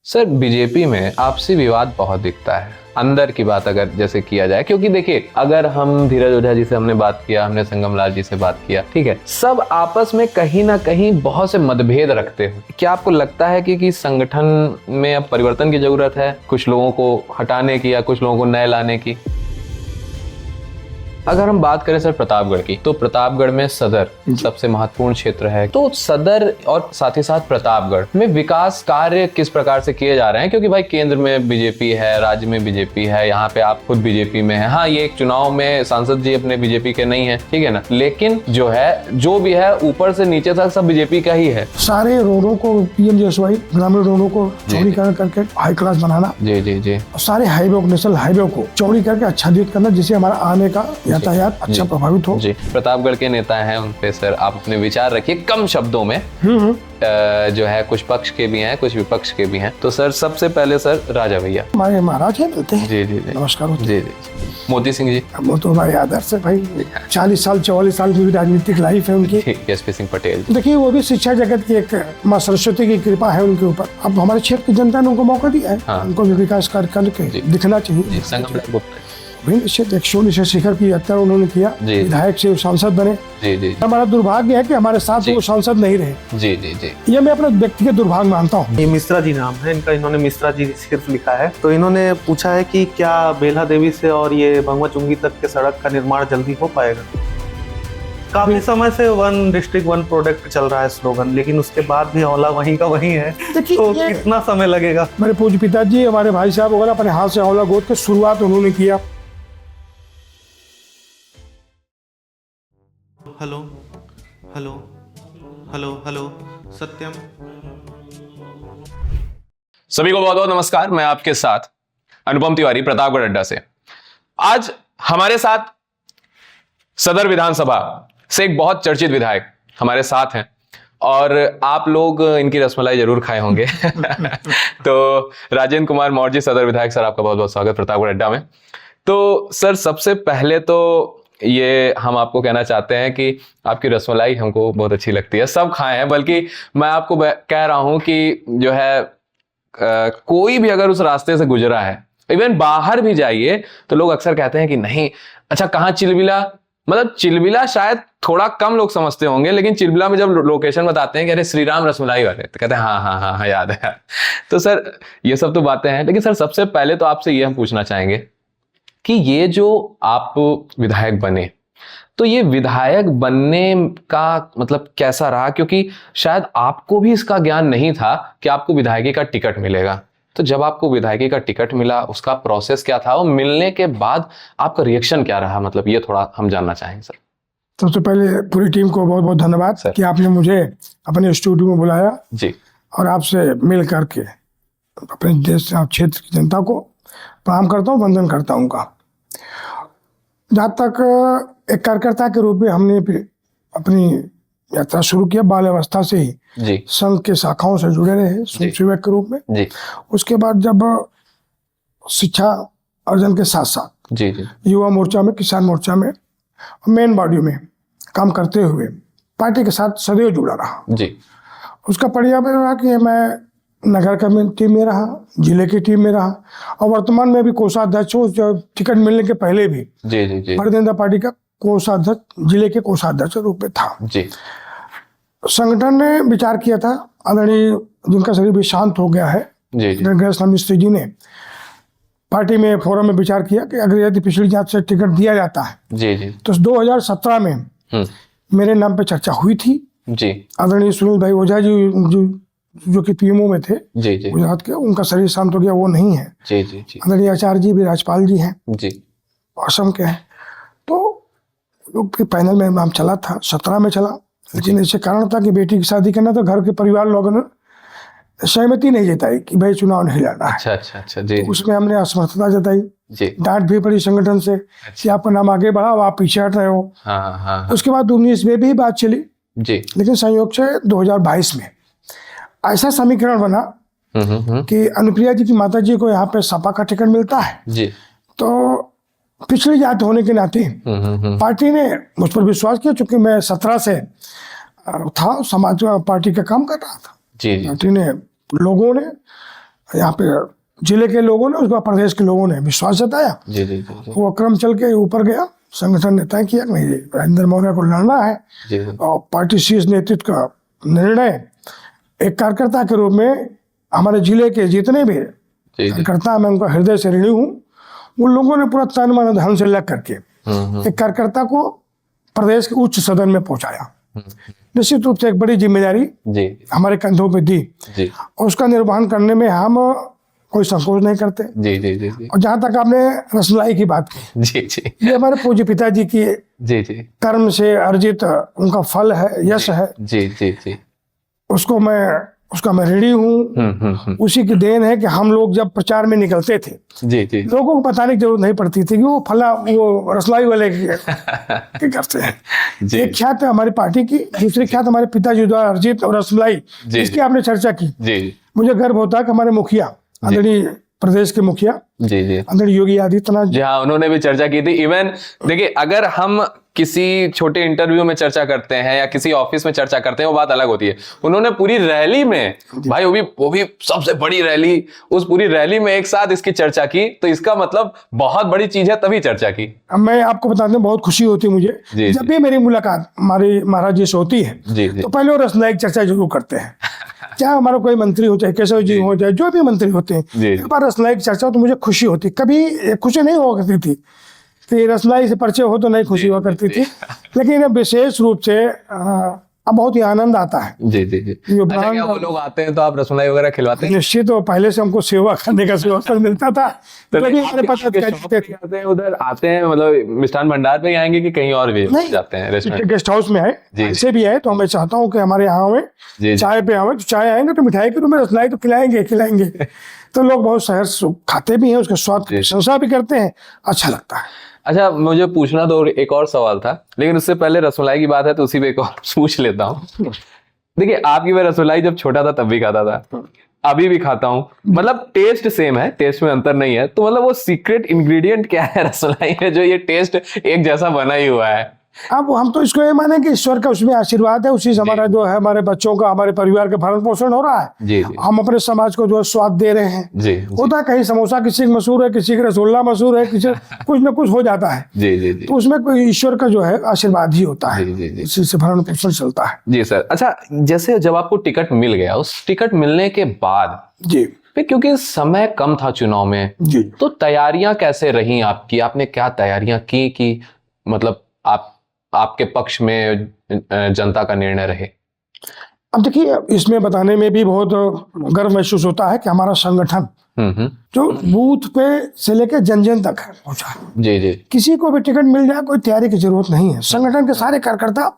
Sir BJP में आपसी विवाद बहुत दिखता है। अंदर की बात अगर जैसे किया जाए, क्योंकि देखिए अगर हम धीरज ओझा जी से हमने बात किया, हमने संगम लाल जी से बात किया, ठीक है, सब आपस में कहीं ना कहीं बहुत से मतभेद रखते हैं। क्या आपको लगता है कि संगठन में अब परिवर्तन की जरूरत है, कुछ लोगों को हटाने की या कुछ लोगों को नए लाने की? अगर हम बात करें सर प्रतापगढ़ की, तो प्रतापगढ़ में सदर सबसे महत्वपूर्ण क्षेत्र है। तो सदर और साथ ही साथ प्रतापगढ़ में विकास कार्य किस प्रकार से किए जा रहे हैं? क्योंकि भाई केंद्र में बीजेपी है, राज्य में बीजेपी है, यहाँ पे आप खुद बीजेपी में है। हाँ, ये एक चुनाव में सांसद जी अपने बीजेपी के नहीं है, ठीक है ना, लेकिन जो है जो भी है ऊपर से नीचे तक सब बीजेपी का ही है। सारे रोडों को पीएमजीएसवाई ग्रामीण रोडों को चौड़ीकरण करके हाई क्लास बनाना, जी जी जी, सारे हाईवे नेशनल हाईवे को चौड़ी करके आच्छादित करना, जिससे हमारा आने का यातायात अच्छा प्रभावित हो। जी, प्रतापगढ़ के नेता हैं, उन पे सर आप अपने विचार रखिए कम शब्दों में। जो है कुछ पक्ष के भी हैं, कुछ विपक्ष के भी हैं। तो सर सबसे पहले सर राजा भैया हमारे महाराज है, मिलते हैं। जी जी जी, नमस्कार। जी जी। मोदी सिंह जी, वो तो हमारे आदर्श है भाई, 40 साल 44 साल की भी राजनीतिक लाइफ है उनकी। एसपी सिंह पटेल, देखिए वो भी शिक्षा जगत की एक माँ सरस्वती की कृपा है उनके ऊपर। अब हमारे क्षेत्र की जनता ने उनको मौका दिया है। हाँ। उनको भी विकास कार्य करके दिखना चाहिए। संगम गुप्ता, एक शिखर की यात्रा उन्होंने किया, विधायक से सांसद बने। जी जी, हमारा दुर्भाग्य है कि हमारे साथ वो सांसद नहीं रहे। जी जी जी, ये मैं अपना व्यक्तिगत दुर्भाग्य मानता हूँ। ये मिश्रा जी नाम है इनका, इन्होंने मिश्रा जी सिर्फ लिखा है। तो इन्होंने पूछा है कि क्या बेला देवी से और ये भगवा चुंगी तक के सड़क का निर्माण जल्दी हो पाएगा? काफी समय से वन डिस्ट्रिक्ट वन प्रोडक्ट चल रहा है स्लोगन, लेकिन उसके बाद भी हौला वहीं का वहीं है। तो कितना समय लगेगा? मेरे पूज्य पिताजी, हमारे भाई साहब वगैरह अपने हाथ से हौला गोद के शुरुआत उन्होंने किया। हेलो हेलो हेलो हेलो सत्यम। सभी को बहुत बहुत नमस्कार। मैं आपके साथ अनुपम तिवारी, प्रतापगढ़ अड्डा से। आज हमारे साथ सदर विधानसभा से एक बहुत चर्चित विधायक हमारे साथ हैं और आप लोग इनकी रसमलाई जरूर खाए होंगे। तो राजेंद्र कुमार मौर्य जी, सदर विधायक, सर आपका बहुत बहुत स्वागत प्रतापगढ़ अड्डा में। तो सर सबसे पहले तो ये हम आपको कहना चाहते हैं कि आपकी रसमलाई हमको बहुत अच्छी लगती है, सब खाए हैं, बल्कि मैं आपको कह रहा हूं कि जो है कोई भी अगर उस रास्ते से गुजरा है, इवन बाहर भी जाइए, तो लोग अक्सर कहते हैं कि नहीं, अच्छा कहाँ चिलबिला, मतलब चिलबिला शायद थोड़ा कम लोग समझते होंगे, लेकिन चिलबिला में जब लोकेशन बताते हैं कि अरे श्री राम रसमलाई वाले, तो कहते हैं हाँ हाँ हाँ हाँ याद है। तो सर ये सब तो बातें हैं, लेकिन सर सबसे पहले तो आपसे ये हम पूछना चाहेंगे कि ये जो आप विधायक बने, तो ये विधायक बनने का मतलब कैसा रहा? क्योंकि शायद आपको भी इसका ज्ञान नहीं था कि आपको विधायकी का टिकट मिलेगा। तो जब आपको विधायकी का टिकट मिला, उसका प्रोसेस क्या था और मिलने के बाद आपका रिएक्शन क्या रहा? मतलब ये थोड़ा हम जानना चाहेंगे सर। सबसे पहले पूरी टीम को बहुत बहुत धन्यवाद कि आपने मुझे अपने स्टूडियो में बुलाया जी, और आपसे मिल करके अपने देश और क्षेत्र की जनता को प्रणाम करता हूँ, वंदन करता हूँ का। जहाँ तक एक कार्यकर्ता के रूप में हमने अपनी यात्रा शुरू किया, बाल अवस्था से ही संघ के शाखाओं से जुड़े रहे स्वयंसेवक के रूप में जी। उसके बाद जब शिक्षा अर्जन के साथ साथ जी जी, युवा मोर्चा में, किसान मोर्चा में, मेन बॉडी में काम करते हुए पार्टी के साथ सदैव जुड़ा रहा जी। उसका परिणाम रहा कि मैं नगर कमेटी में रहा, जिले की टीम में रहा, और वर्तमान में भी कोषाध्यक्ष हूँ। टिकट मिलने के पहले भी जी जी जी, भारतीय जनता पार्टी का कोषाध्यक्ष, जिले के कोषाध्यक्ष रूप में था जी। संगठन ने विचार किया था, आदरणीय जिनका शरीर भी शांत हो गया है गणेश मिस्त्री जी ने पार्टी में फोरम में विचार किया कि अगर यदि पिछली जांच से टिकट दिया जाता है जी जी, तो 2017 में मेरे नाम पे चर्चा हुई थी जी। आदरणीय सुनील भाई ओझा जी जो कि पीएमओ में थे जी जी, गुजरात के, उनका शरीर शांत हो गया, वो नहीं है जी जी जी। आदरणीय आचार्य जी भी राज्यपाल जी हैं जी, असम के हैं। तो लोग के पैनल में नाम चला था, 17 में चला, लेकिन ऐसे कारण था कि बेटी की शादी करना, तो घर के परिवार लोगों ने सहमति नहीं जताई कि भाई चुनाव नहीं लड़ना है। अच्छा अच्छा अच्छा जी। तो उसमें हमने असमर्थता जताई जी, डांट भी पड़ी संगठन से कि आपका नाम आगे बढ़ा, आप पीछे हट रहे हो। हाँ हाँ। उसके बाद 19 में भी बात चली जी, लेकिन संयोग से 2022 में ऐसा समीकरण बना कि अनुप्रिया जी की माता जी को यहाँ पे सपा का टिकट मिलता है जी। तो पिछड़ी जाति होने के नाते पार्टी ने मुझ पर विश्वास किया, चूंकि मैं 17 से था, समाज पार्टी का काम कर रहा था जी। पार्टी ने, लोगों ने यहाँ पे जिले के लोगों ने, उसके प्रदेश के लोगों ने विश्वास जताया। जी जी जी वो क्रम चल के ऊपर गया। संगठन ने तय किया कि नहीं, राजेंद्र मौर्य को लड़ना है। जी और पार्टी शीर्ष नेतृत्व का निर्णय, एक कार्यकर्ता के रूप में हमारे जिले के जितने भी जी कार्यकर्ता, मैं उनका हृदय से ऋणी हूँ। उन लोगों ने पूरा तन मन धन से लग करके एक कार्यकर्ता को प्रदेश के उच्च सदन में पहुंचाया। निश्चित रूप से एक बड़ी जिम्मेदारी जी हमारे कंधों पे दी जी और उसका निर्वहन करने में हम कोई संकोच नहीं करते। जी जी जी जी और जहाँ तक आपने रसमलाई की बात की, जी जी ये हमारे पूज्य पिताजी की जी जी कर्म से अर्जित उनका फल है, यश है। जी जी जी उसका मैं ऋणी हूँ। उसी की देन है कि हम लोग जब प्रचार में निकलते थे, जी जी लोगों को बताने की जरूरत नहीं पड़ती थी कि वो रसलाई वाले के करते हैं। जी एक ख्यात है हमारी पार्टी की, दूसरी ख्यात हमारे पिताजी द्वारा अर्जित और रसमलाई, जी इसकी आपने चर्चा की। जी मुझे गर्व होता है कि हमारे मुखिया, आदरणीय प्रदेश के मुखिया जी जी आदरणीय योगी आदित्यनाथ जी हाँ, उन्होंने भी चर्चा की थी। इवन देखिए, अगर हम किसी छोटे इंटरव्यू में चर्चा करते हैं या किसी ऑफिस में चर्चा करते हैं, वो बात अलग होती है। उन्होंने पूरी रैली में, भाई वो भी सबसे बड़ी रैली, उस पूरी रैली में एक साथ इसकी चर्चा की, तो इसका मतलब बहुत बड़ी चीज है, तभी चर्चा की। अब मैं आपको बताते हैं, बहुत खुशी होती है मुझे जब भी मेरी मुलाकात हमारी महाराज जी से होती है। जी जी तो पहले वो रसमलाई की चर्चा जरूर करते हैं। चाहे हमारा कोई मंत्री हो, चाहे केशव जी हो, चाहे जो भी मंत्री होते हैं, एक बार रसमलाई की चर्चा तो मुझे खुशी होती। कभी खुशी नहीं हुआ करती थी कि रसमलाई से परिचय हो तो नहीं खुशी हुआ करती थी, लेकिन विशेष रूप से अब बहुत ही आनंद आता है। जी जी जी अच्छा, क्या वो लोग आते हैं तो आप रसमलाई वगैरह खिलवाते हैं? निश्चित, तो पहले से हमको सेवा करने का अवसर मिलता था। तो उधर आते हैं, मतलब मिष्ठान भंडार पे ही आएंगे कि कहीं और भी जाते हैं रेस्टोरेंट? गेस्ट हाउस में आए, ऐसे भी आए तो मैं चाहता हूँ कि हमारे यहाँ में चाय पे आवे, तो चाय आएंगे तो मिठाई के रूप में रसमलाई तो खिलाएंगे। तो लोग बहुत सहर्ष खाते भी हैं, उसके स्वाद की प्रशंसा भी करते हैं, अच्छा लगता है। अच्छा, मुझे पूछना तो एक और सवाल था, लेकिन उससे पहले रसमलाई की बात है तो उसी पे एक और पूछ लेता हूँ। देखिए, आपकी मैं रसमलाई जब छोटा था तब भी खाता था, अभी भी खाता हूँ, मतलब टेस्ट सेम है, टेस्ट में अंतर नहीं है। तो मतलब वो सीक्रेट इंग्रेडिएंट क्या है रसमलाई में जो ये टेस्ट एक जैसा बना ही हुआ है? अब हम तो इसको ये माने कि ईश्वर का उसमें आशीर्वाद है, उसी से हमारा जो है, हमारे बच्चों का, हमारे परिवार का भरण पोषण हो रहा है। जी जी हम अपने समाज को जो है स्वाद दे रहे हैं। जी होता है कहीं समोसा किसी का मशहूर है, किसी का रसगुल्ला मशहूर है, किसी कुछ ना कुछ हो जाता है। जी जी जी तो उसमें कोई ईश्वर का जो है आशीर्वाद ही होता है, जी जी जी इसी से भरण पोषण चलता है। जी सर। अच्छा, जैसे जब आपको टिकट मिल गया, उस टिकट मिलने के बाद जी, फिर क्योंकि समय कम था चुनाव में, जी, तो तैयारियां कैसे रही आपकी? आपने क्या तैयारियां की कि मतलब आपके पक्ष में जनता का निर्णय रहे? अब देखिए, इसमें बताने में भी बहुत गर्व महसूस होता है कि हमारा संगठन जो बूथ पे से लेकर जन जन तक है पहुंचा है। जी जी किसी को भी टिकट मिल जाए, कोई तैयारी की जरूरत नहीं है। संगठन के सारे कार्यकर्ता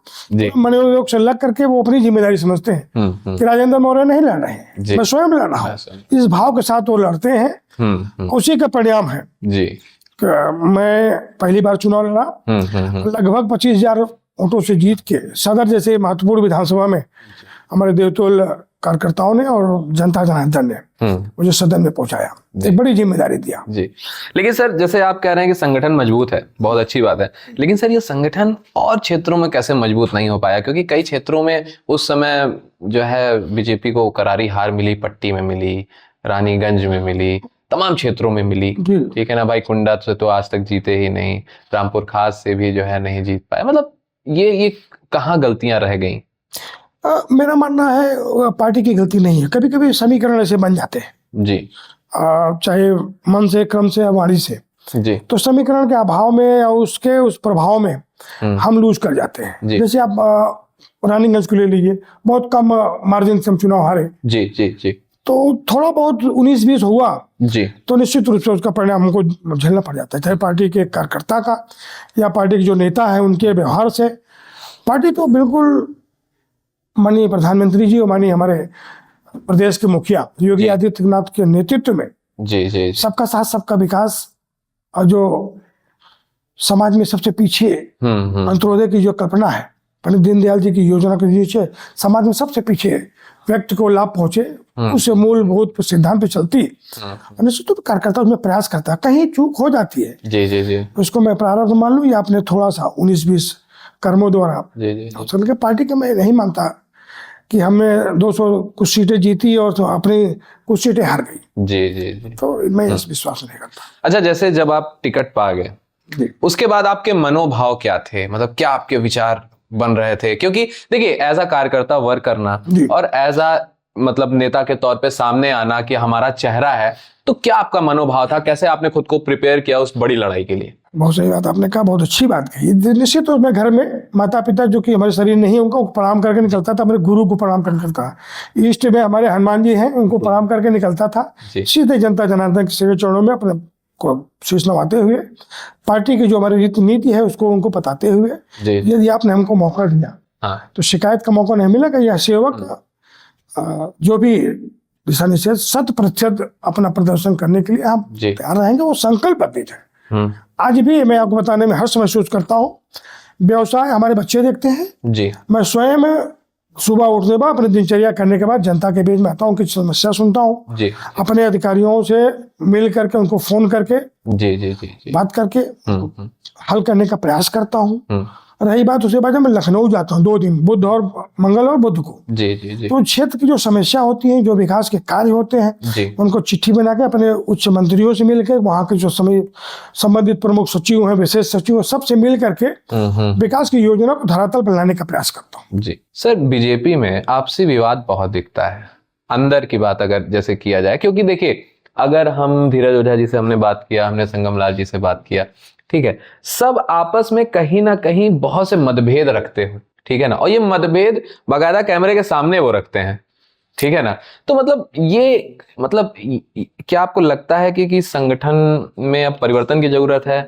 मनोयोग से लग करके वो अपनी जिम्मेदारी समझते हैं कि राजेंद्र मौर्य नहीं लड़ रहे हैं, मैं स्वयं लड़ रहा हूँ। इस भाव के साथ वो लड़ते हैं। उसी का परिणाम है जी। मैं पहली बार चुनाव लड़ा, लगभग 25,000 वोटों से जीत के सदर जैसे महत्वपूर्ण विधानसभा में हमारे देवतुल कार्यकर्ताओं ने और जनता जनार्दन ने मुझे सदन में पहुंचाया, एक बड़ी जिम्मेदारी दिया। जी। लेकिन सर, जैसे आप कह रहे हैं कि संगठन मजबूत है, बहुत अच्छी बात है, लेकिन सर ये संगठन और क्षेत्रों में कैसे मजबूत नहीं हो पाया? क्योंकि कई क्षेत्रों में उस समय जो है बीजेपी को करारी हार मिली, पट्टी में मिली, रानीगंज में मिली, तमाम क्षेत्रों में मिली, ठीक है ना भाई। कुंडा से तो आज तक जीते ही नहीं, रामपुर खास से भी जो है नहीं जीत पाए। मतलब ये कहाँ गलतियां रह गई? मेरा मानना है पार्टी की गलती नहीं है, कभी कभी समीकरण ऐसे बन जाते हैं जी, चाहे मन से, क्रम से या वाणी से जी। तो समीकरण के अभाव में या उसके उस प्रभाव में हम लूज कर जाते हैं। जैसे आप रानीगंज को ले लीजिए, बहुत कम मार्जिन से हम चुनाव हारे। जी जी जी। तो थोड़ा बहुत 19-20 हुआ जी, तो निश्चित रूप से उसका परिणाम हमको झेलना पड़ जाता है, चाहे पार्टी के कार्यकर्ता का या पार्टी के जो नेता है उनके व्यवहार से। पार्टी तो बिल्कुल माननीय प्रधानमंत्री जी और माननीय हमारे प्रदेश के मुखिया योगी आदित्यनाथ के नेतृत्व में जी जी, सबका साथ सबका विकास और जो समाज में सबसे पीछे अंत्योदय की जो कल्पना है, पंडित दीनदयाल जी की योजना के नीचे समाज में सबसे पीछे व्यक्ति को लाभ पहुंचे, उससे मूलभूत सिद्धांत पे चलती निश्चित तो कार्यकर्ता उसमें प्रयास करता है। कहीं चूक हो जाती है, जी जी जी, उसको मैं प्रारंभ मान लूं या अपने थोड़ा सा 19-20 कर्मों द्वारा चल के पार्टी के मैं नहीं मानता कि हमने 200 कुछ सीटें जीती और तो अपनी कुछ सीटें हार गई। जी जी जी। तो मैं इस विश्वास नहीं करता। अच्छा, जैसे जब आप टिकट पा गए, उसके बाद आपके मनोभाव क्या थे? मतलब क्या आपके विचार बन रहे थे? क्योंकि देखिए, एज अ कार्यकर्ता वर्क करना और एज अ मतलब नेता के तौर पे सामने आना कि हमारा चेहरा है, तो क्या आपका मनोभाव था? कैसे आपने खुद को प्रिपेयर किया उस बड़ी लड़ाई के लिए? बहुत सही बात आपने कहा, बहुत अच्छी बात कही। निश्चित तो मैं घर में माता पिता जो कि हमारे शरीर नहीं है उनको प्रणाम करके निकलता था, मेरे गुरु को प्रणाम करके निकलता था। ईस्ट में हमारे हनुमान जी हैं, उनको प्रणाम करके निकलता था, सीधे जनता जनार्दन के सेवा चरणों में अपने को शीश नवाते हुए, पार्टी की जो हमारी रीति नीति है उसको उनको बताते हुए, यदि आपने हमको मौका दिया तो शिकायत का मौका नहीं मिलेगा। यह सेवक जो भी दिशा निषेध 100% अपना प्रदर्शन करने के लिए हम तैयार रहेंगे, वो संकल्प अतीत है। आज भी मैं आपको बताने में हर्ष महसूस करता हूँ। व्यवसाय हमारे बच्चे देखते हैं जी। मैं स्वयं सुबह उठने के बाद अपनी दिनचर्या करने के बाद जनता के बीच में आता हूँ, उनकी समस्या सुनता हूँ, अपने अधिकारियों से मिल करके उनको फोन करके जी बात करके हल करने का प्रयास करता हूँ। रही बात उसके बाद मैं लखनऊ जाता हूँ 2 दिन, बुध और मंगल और बुध को। जी। तो क्षेत्र की जो समस्या होती है, जो विकास के कार्य होते हैं, उनको चिट्ठी बना के अपने उच्च मंत्रियों से मिलकर, वहाँ के जो संबंधित प्रमुख सचिव हैं, विशेष सचिव हैं, सबसे मिल करके विकास की योजना को धरातल पर लाने का प्रयास करता हूँ। जी सर, बीजेपी में आपसी विवाद बहुत दिखता है, अंदर की बात अगर जैसे किया जाए, क्योंकि देखिए अगर हम धीरज ओझा जी से हमने बात किया, हमने संगम लाल जी से बात किया, ठीक है, सब आपस में कहीं ना कहीं बहुत से मतभेद रखते हो, ठीक है ना, और ये मतभेद बाकायदा कैमरे के सामने वो रखते हैं, ठीक है ना। तो मतलब क्या आपको लगता है कि संगठन में अब परिवर्तन की जरूरत है,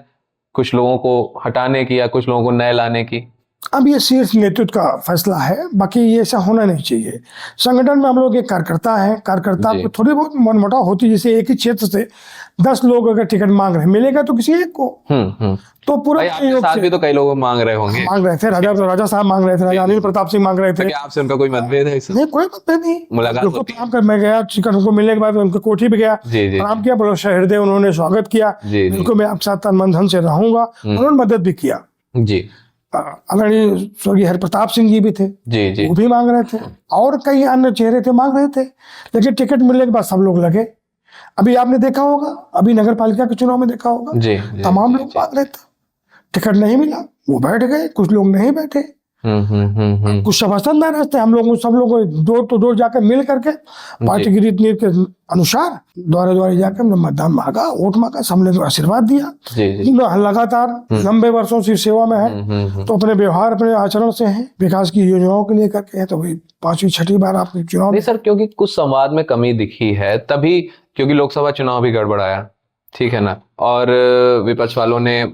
कुछ लोगों को हटाने की या कुछ लोगों को नए लाने की? अब ये शीर्ष नेतृत्व का फैसला है, बाकी ये ऐसा होना नहीं चाहिए। संगठन में हम लोग एक कार्यकर्ता हैं, कार्यकर्ता को थोड़ी बहुत मनमुटाव होती है, जैसे एक ही क्षेत्र से 10 लोग अगर टिकट मांग रहे हैं, मिलेगा तो किसी एक को। तो पूरा साथ भी तो कई लोग मांग रहे होंगे। मांग रहे थे, राजा साहब मांग रहे थे, राजा अनिल प्रताप सिंह मांग रहे थे। क्या आपसे उनका कोई मतभेद है? नहीं, कोई मतभेद नहीं। मुलाकात मैं गया, टिकट उनको मिलने के बाद उनके कोठी पे गया, प्रणाम किया, बड़ा हृदय उन्होंने स्वागत किया, उनको मैं आपके साथ तन मन धन से रहूंगा, उन्होंने मदद भी किया जी। आदरणीय स्वर्गीय हरिप्रताप सिंह जी भी थे जी, वो भी मांग रहे थे, और कई अन्य चेहरे थे मांग रहे थे, लेकिन टिकट मिलने के बाद सब लोग लगे। अभी आपने देखा होगा, अभी नगर पालिका के चुनाव में देखा होगा जी, तमाम लोग मांग रहे थे, टिकट नहीं मिला, वो बैठ गए, कुछ लोग नहीं बैठे, कुछ सभासद नहीं रहते। हम लोग सब लोग डोर टू डोर जाकर मिल करके पार्टी की रीति नीति के अनुसार द्वारे जाकर हमने मतदान मांगा, वोट मांगा, सबने तो आशीर्वाद दिया। लगातार लंबे वर्षों से सेवा में है, तो अपने व्यवहार, अपने आचरण से है, विकास की योजनाओं के लिए करके है, तो भाई 5वीं-6वीं बार आपने चुनाव। नहीं सर, क्योंकि कुछ संवाद में कमी दिखी है तभी, क्योंकि लोकसभा चुनाव भी गड़बड़ाया, ठीक है ना, और विपक्ष वालों ने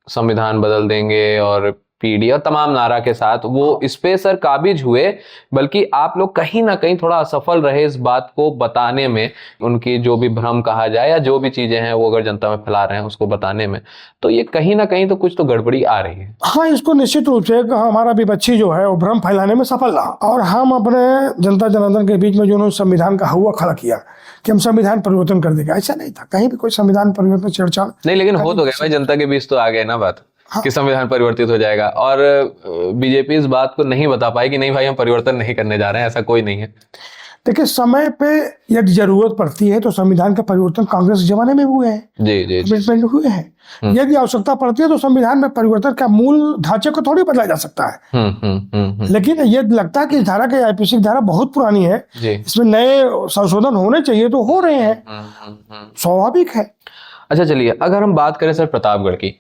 संविधान बदल देंगे और पीडी और तमाम नारा के साथ वो इस पे सर काबिज हुए, बल्कि आप लोग कहीं ना कहीं थोड़ा असफल रहे इस बात को बताने में, उनकी जो भी भ्रम कहा जाए या जो भी चीजें हैं वो अगर जनता में फैला रहे हैं उसको बताने में, तो ये कहीं ना कहीं तो कुछ तो गड़बड़ी आ रही है। हाँ, इसको निश्चित रूप से हमारा विपक्षी जो है वो भ्रम फैलाने में सफल रहा, और हम अपने जनता जनार्दन के बीच में जो उन्होंने संविधान का हुआ खड़ा किया कि हम संविधान परिवर्तन कर देंगे, ऐसा नहीं था, कहीं भी कोई संविधान परिवर्तन छेड़छाड़ नहीं, लेकिन हो तो गया भाई, जनता के बीच तो आ गए ना बात कि संविधान परिवर्तित हो जाएगा, और बीजेपी इस बात को नहीं बता पाई कि नहीं भाई हम परिवर्तन नहीं करने जा रहे हैं, ऐसा कोई नहीं है। देखिए, समय पे यदि जरूरत पड़ती है तो संविधान का परिवर्तन कांग्रेस के जमाने में हुए हैं, जी हुए हैं। यदि आवश्यकता पड़ती है तो संविधान में परिवर्तन का मूल ढांचे को थोड़ी बदला जा सकता है। लेकिन ये लगता है कि धारा के आईपीसी की धारा बहुत पुरानी है, इसमें नए संशोधन होने चाहिए, तो हो रहे हैं, स्वाभाविक है। अच्छा चलिए, अगर हम बात करें सर प्रतापगढ़ की,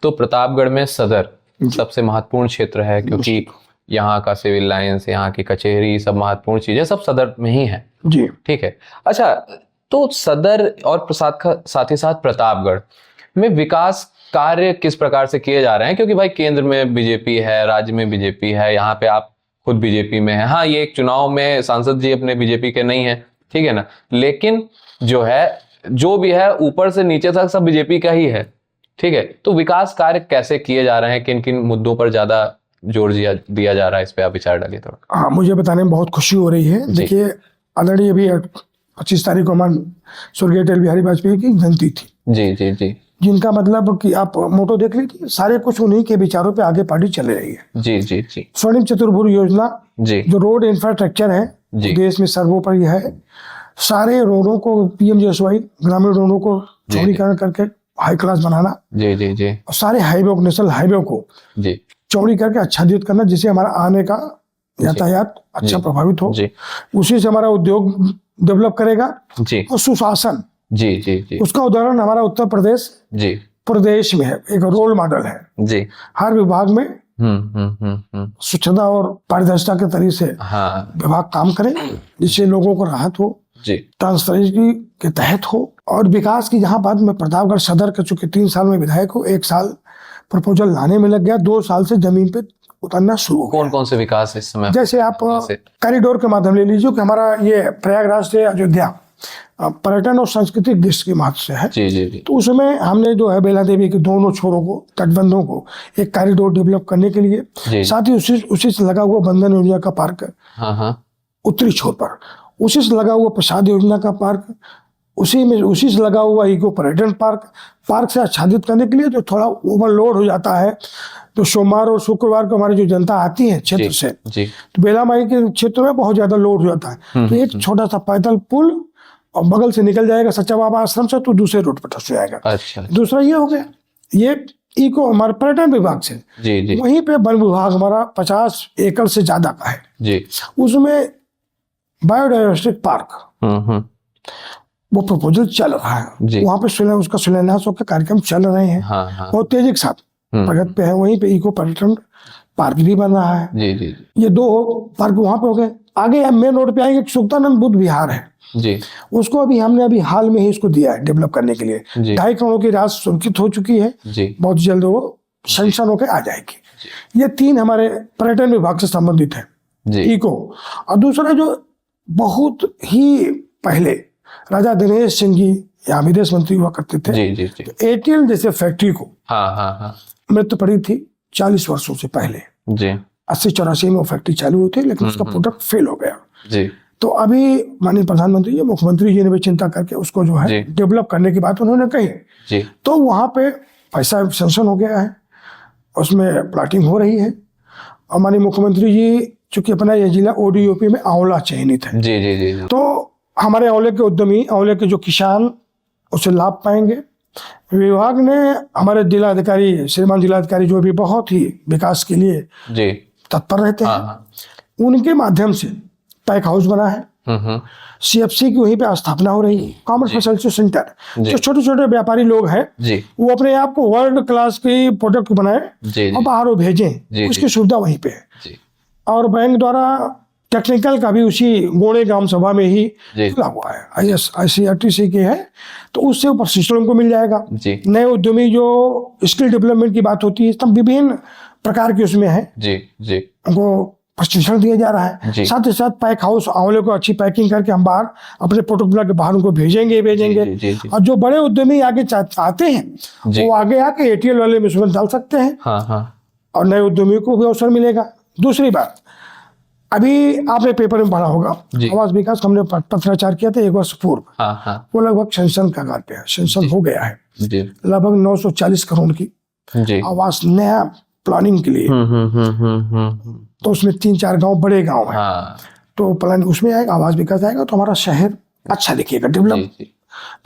तो प्रतापगढ़ में सदर सबसे महत्वपूर्ण क्षेत्र है, क्योंकि यहाँ का सिविल लाइंस, यहाँ की कचहरी, सब महत्वपूर्ण चीजें सब सदर में ही हैं जी, ठीक है। अच्छा, तो सदर और साथ ही साथ प्रतापगढ़ में विकास कार्य किस प्रकार से किए जा रहे हैं? क्योंकि भाई केंद्र में बीजेपी है, राज्य में बीजेपी है, यहाँ पे आप खुद बीजेपी में है। हाँ, ये एक चुनाव में सांसद जी अपने बीजेपी के नहीं है, ठीक है ना, लेकिन जो भी है ऊपर से नीचे तक सब बीजेपी का ही है, ठीक है। तो विकास कार्य कैसे किए जा रहे हैं, किन किन मुद्दों पर ज्यादा जोर दिया जा रहा है, इस पे आप विचार डालिए थोड़ा। हाँ, मुझे बताने में बहुत खुशी हो रही है। देखिए, ऑलरेडी अभी 25 तारीख को हमारे स्वर्गीय अटल बिहारी वाजपेयी की जयंती थी जी, जिनका मतलब कि आप मोटो देख लीजिए, सारे कुछ उन्हीं के विचारों पे आगे पार्टी चल रही है जी। स्वर्णिम चतुर्भुज योजना जी जो रोड इंफ्रास्ट्रक्चर है जी देश में सर्वोपरि है। सारे रोडों को पीएमजीएसवाई ग्रामीण रोडों को चौड़ीकरण करके हाई क्लास बनाना, जी जी जी और सारे हाईवे नेशनल हाईवे को जी चौड़ी करके आच्छादित करना, जिससे हमारा आने का यातायात अच्छा प्रभावित हो। जी उसी से हमारा उद्योग डेवलप करेगा। जी और सुशासन, जी जी जी उसका उदाहरण हमारा उत्तर प्रदेश जी प्रदेश में है, एक रोल मॉडल है। जी हर विभाग में हम्म। स्वच्छता और पारदर्शिता के तरीके से हाँ विभाग काम करे, जिससे लोगों को राहत हो, जी ट्रांसपेरेंसी के तहत हो। और विकास की जहां बात, मैं प्रतापगढ़ सदर के चूंकि 3 साल में विधायक हूँ, 1 साल प्रपोजल लाने में लग गया, 2 साल से जमीन पे उतरना शुरू हो गया। कौन कौन से विकास इस समय? जैसे आप कॉरिडोर के माध्यम ले लीजिए कि हमारा ये प्रयागराज से अयोध्या पर्यटन और सांस्कृतिक दृष्टि के महत्व से है। जी जी जी तो उसमें हमने जो है बेला देवी के दोनों छोरों को, तटबंधों को एक कॉरिडोर डेवलप करने के लिए, जी साथ ही उसी से लगा हुआ बंधन योजना का पार्क हाँ हाँ उत्तरी छोर पर, उसी से लगा हुआ प्रसाद योजना का पार्क, उसी से लगा हुआ इको पर्यटन पार्क से आच्छादित करने के लिए जो थोड़ा ओवरलोड हो जाता है। तो सोमवार और शुक्रवार को हमारी जो जनता आती है क्षेत्र से, जी तो बेला माई के क्षेत्र में बहुत ज्यादा लोड हो जाता है। तो एक छोटा सा पैदल पुल और बगल से निकल जाएगा सच्चा बाबा आश्रम से, तो दूसरे रोड पर टच हो जाएगा। अच्छा दूसरा ये हो गया, ये इको हमारे पर्यटन विभाग से। जी जी वहीं पे वन विभाग हमारा 50 एकड़ से ज्यादा का है, जी उसमें बायोडाइवर्सिटी पार्क वो प्रपोजल चल रहा जी। है। वहाँ पे उसका शिलान्यास के कार्यक्रम चल रहे हैं, हाँ हाँ बहुत तेजी के साथ प्रगति पे है। वहीं पे इको पर्यटन पार्क भी बन रहा है। जी जी ये 2 पार्क वहाँ पे हो गए। आगे हम मेन रोड पे आएंगे, सुल्तानंद बुद्ध विहार है, जी उसको हमने हाल में ही इसको दिया है डेवलप करने के लिए। जी 2.5 करोड़ की राशि स्वीकृत हो चुकी है, जी बहुत जल्द वो सैंक्शन होकर आ जाएगी। ये 3 हमारे पर्यटन विभाग से संबंधित है जी इको। और दूसरा जो बहुत ही पहले राजा दिनेश सिंह जी यहाँ विदेश मंत्री हुआ करते थे, जी जी जी तो एटीएल जैसे फैक्ट्री को हाँ हाँ हाँ मृत्यु पड़ी थी 40 वर्षों से पहले। जी 80-84 में वो फैक्ट्री चालू हुई थी, लेकिन उसका प्रोडक्ट फेल हो गया। जी तो अभी माननीय प्रधानमंत्री जी, मुख्यमंत्री जी ने भी चिंता करके उसको जो है जी। डेवलप करने की बात उन्होंने कही। जी तो वहाँ पे पैसा सैंक्शन हो गया है, उसमें प्लाटिंग हो रही है। और माननीय मुख्यमंत्री जी चूंकि अपना ये जिला ओडीओपी में आंवला चयनित है, जी जी जी तो हमारे आंवले के उद्यमी, आंवले के जो किसान उससे लाभ पाएंगे। विभाग ने हमारे जिलाधिकारी, श्रीमान जिलाधिकारी जो भी बहुत ही विकास के लिए जी तत्पर रहते हाँ हैं, हाँ उनके माध्यम से पैक हाउस बना है। सीएफसी की वहीं पे स्थापना हो रही है, कॉमर्स फैसिलिटी सेंटर। जो छोटे छोटे व्यापारी लोग हैं जी वो अपने आप को वर्ल्ड क्लास की प्रोडक्ट बनाए जी और बाहर वो भेजें, जी, उसकी सुविधा वहीं पे है। जी और बैंक द्वारा टेक्निकल का भी उसी गोड़े ग्राम सभा में ही जी खुला हुआ है, ICRTC के है, तो उससे ऊपर सिस्टम को मिल जाएगा। जी नए उद्यमी जो स्किल डेवलपमेंट की बात होती है, तब विभिन्न प्रकार के उसमें है, जी जी उनको प्रशिक्षण दिया जा रहा है। जी। साथ ही साथ पैक हाउस आंवले को अच्छी पैकिंग करके हम बाहर अपने प्रोडक्ट बना के बाहर उनको भेजेंगे। जी, जी। और जो बड़े उद्यमी आगे चाहते हैं जी। वो आगे आके एटीएल वाले में उसमें डाल सकते हैं, हाँ हाँ और नए उद्यमियों को भी अवसर मिलेगा। दूसरी बात, अभी आपने पेपर में पढ़ा होगा, जी। आवास विकास हमने पत्राचार किया था 1 वर्ष पूर्व, हाँ हाँ वो लगभग सैंक्शन का कगार पे है, सैंक्शन हो गया है जी लगभग 940 करोड़ की जी आवास नया प्लानिंग के लिए। तो उसमें 3-4 गांव बड़े गांव हैं, हाँ तो प्लान उसमें आएगा, आवास विकास आएगा, तो हमारा शहर अच्छा दिखेगा, डेवलप। जी जी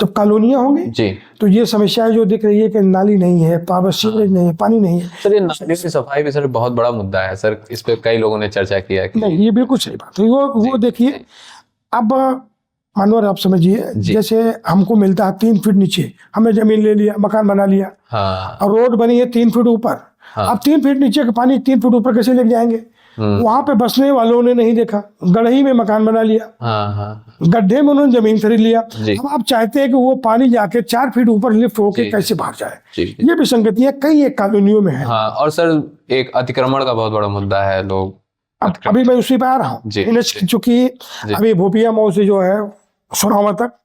जब कॉलोनियां होंगी जी तो ये समस्याएं जो दिख रही है कि नाली नहीं है, पावर सीवरेज नहीं है, पानी नहीं है, सर, ये नालियों की सफाई भी सर बहुत बड़ा मुद्दा है सर, इस पे कई लोगों ने चर्चा किया है कि नहीं, ये बिल्कुल सही बात है। वो देखिए, अब मानवर आप समझिए, जी। जैसे हमको मिलता है 3 फीट नीचे, हमने जमीन ले लिया, मकान बना लिया, हाँ और रोड बनी है 3 फीट ऊपर। हाँ। अब 3 फीट नीचे का पानी 3 फीट ऊपर कैसे लेके जाएंगे? वहां पे बसने वालों ने नहीं देखा, गढ़ही में मकान बना लिया, हाँ हाँ गड्ढे में उन्होंने जमीन खरीद लिया। जी। अब आप चाहते हैं कि वो पानी जाके 4 फीट ऊपर लिफ्ट होके जी। कैसे बाहर जाए? जी ये विसंगतियां कई एक कॉलोनियों में है। हाँ, और सर एक अतिक्रमण का बहुत बड़ा मुद्दा है, लोग अभी मैं उसी पे आ रहा हूँ। जी। चूंकि अभी भोपिया मऊ से जो है सोनावा तक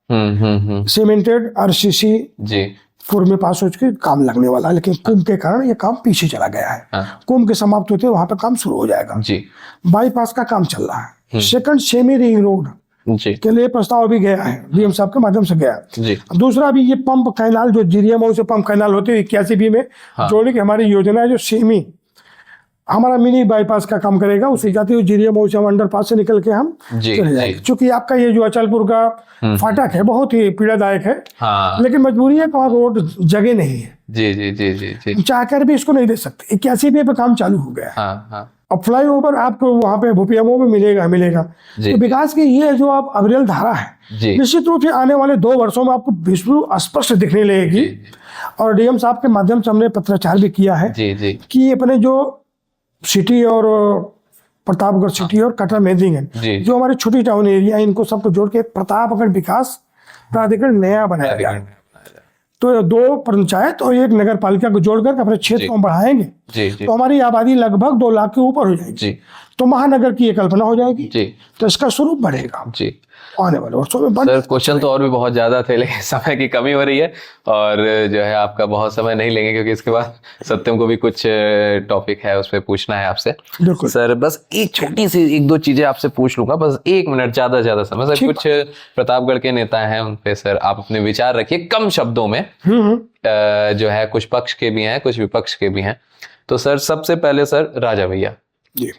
सीमेंटेड RCC जी पूर्व में पास हो चुके, काम लगने वाला है, लेकिन कुंभ के कारण ये काम पीछे चला गया है। हाँ। कुंभ के समाप्त होते वहां पे काम शुरू हो जाएगा। जी बाईपास का काम चल रहा है, सेकंड सेमी रिंग रोड जी के लिए प्रस्ताव भी गया है, डीएम साहब के माध्यम से गया है। जी दूसरा भी ये पंप कैनाल जो जीरिया मऊ से पंप कैनाल होते हुए 81 में हाँ। जोड़ने की हमारी योजना है, जो सेमी हमारा मिनी बाईपास का काम करेगा, उससे जाते हुए जीरिया मऊ से हम अंडरपास से निकल के हम चले जाएंगे। क्योंकि आपका ये जो अचलपुर का फाटक है बहुत ही पीड़ादायक है, लेकिन मजबूरी है कि वहाँ रोड जगह नहीं है। जी जी जी जी जी, चाहकर भी इसको नहीं दे सकते। 81 पे काम चालू हो गया है। अब फ्लाई ओवर आपको वहाँ पे भूपियामो में मिलेगा। तो विकास की ये जो आप अविरल धारा है, निश्चित रूप से आने वाले 2 वर्षों में आपको बिल्कुल स्पष्ट दिखने लगेगी। और डीएम साहब के माध्यम से हमने पत्राचार भी किया है कि अपने जो सिटी और प्रतापगढ़ सिटी और कटरा मेदिंग है, जो हमारे छोटी टाउन एरिया है, इनको सबको जोड़ के प्रतापगढ़ विकास प्राधिकरण नया बनाया गया है। तो 2 पंचायत और 1 नगर पालिका को जोड़कर अपने क्षेत्र को बढ़ाएंगे तो हमारी आबादी लगभग 2 लाख के ऊपर हो जाएगी। तो महानगर की एक कल्पना हो जाएगी, तो इसका स्वरूप बढ़ेगा आने वाले वर्षों में। सर क्वेश्चन तो और भी बहुत ज्यादा थे, लेकिन समय की कमी हो रही है और जो है आपका बहुत समय नहीं लेंगे, क्योंकि इसके बाद सत्यम को भी कुछ टॉपिक है उस पर पूछना है आपसे। सर बस एक छोटी सी 1-2 चीजें आपसे पूछ लूंगा, बस 1 मिनट, ज्यादा समय। सर कुछ प्रतापगढ़ के नेता हैं, उन पे सर आप अपने विचार रखिए कम शब्दों में। जो है कुछ पक्ष के भी हैं, कुछ विपक्ष के भी हैं। तो सर सबसे पहले सर राजा भैया जी,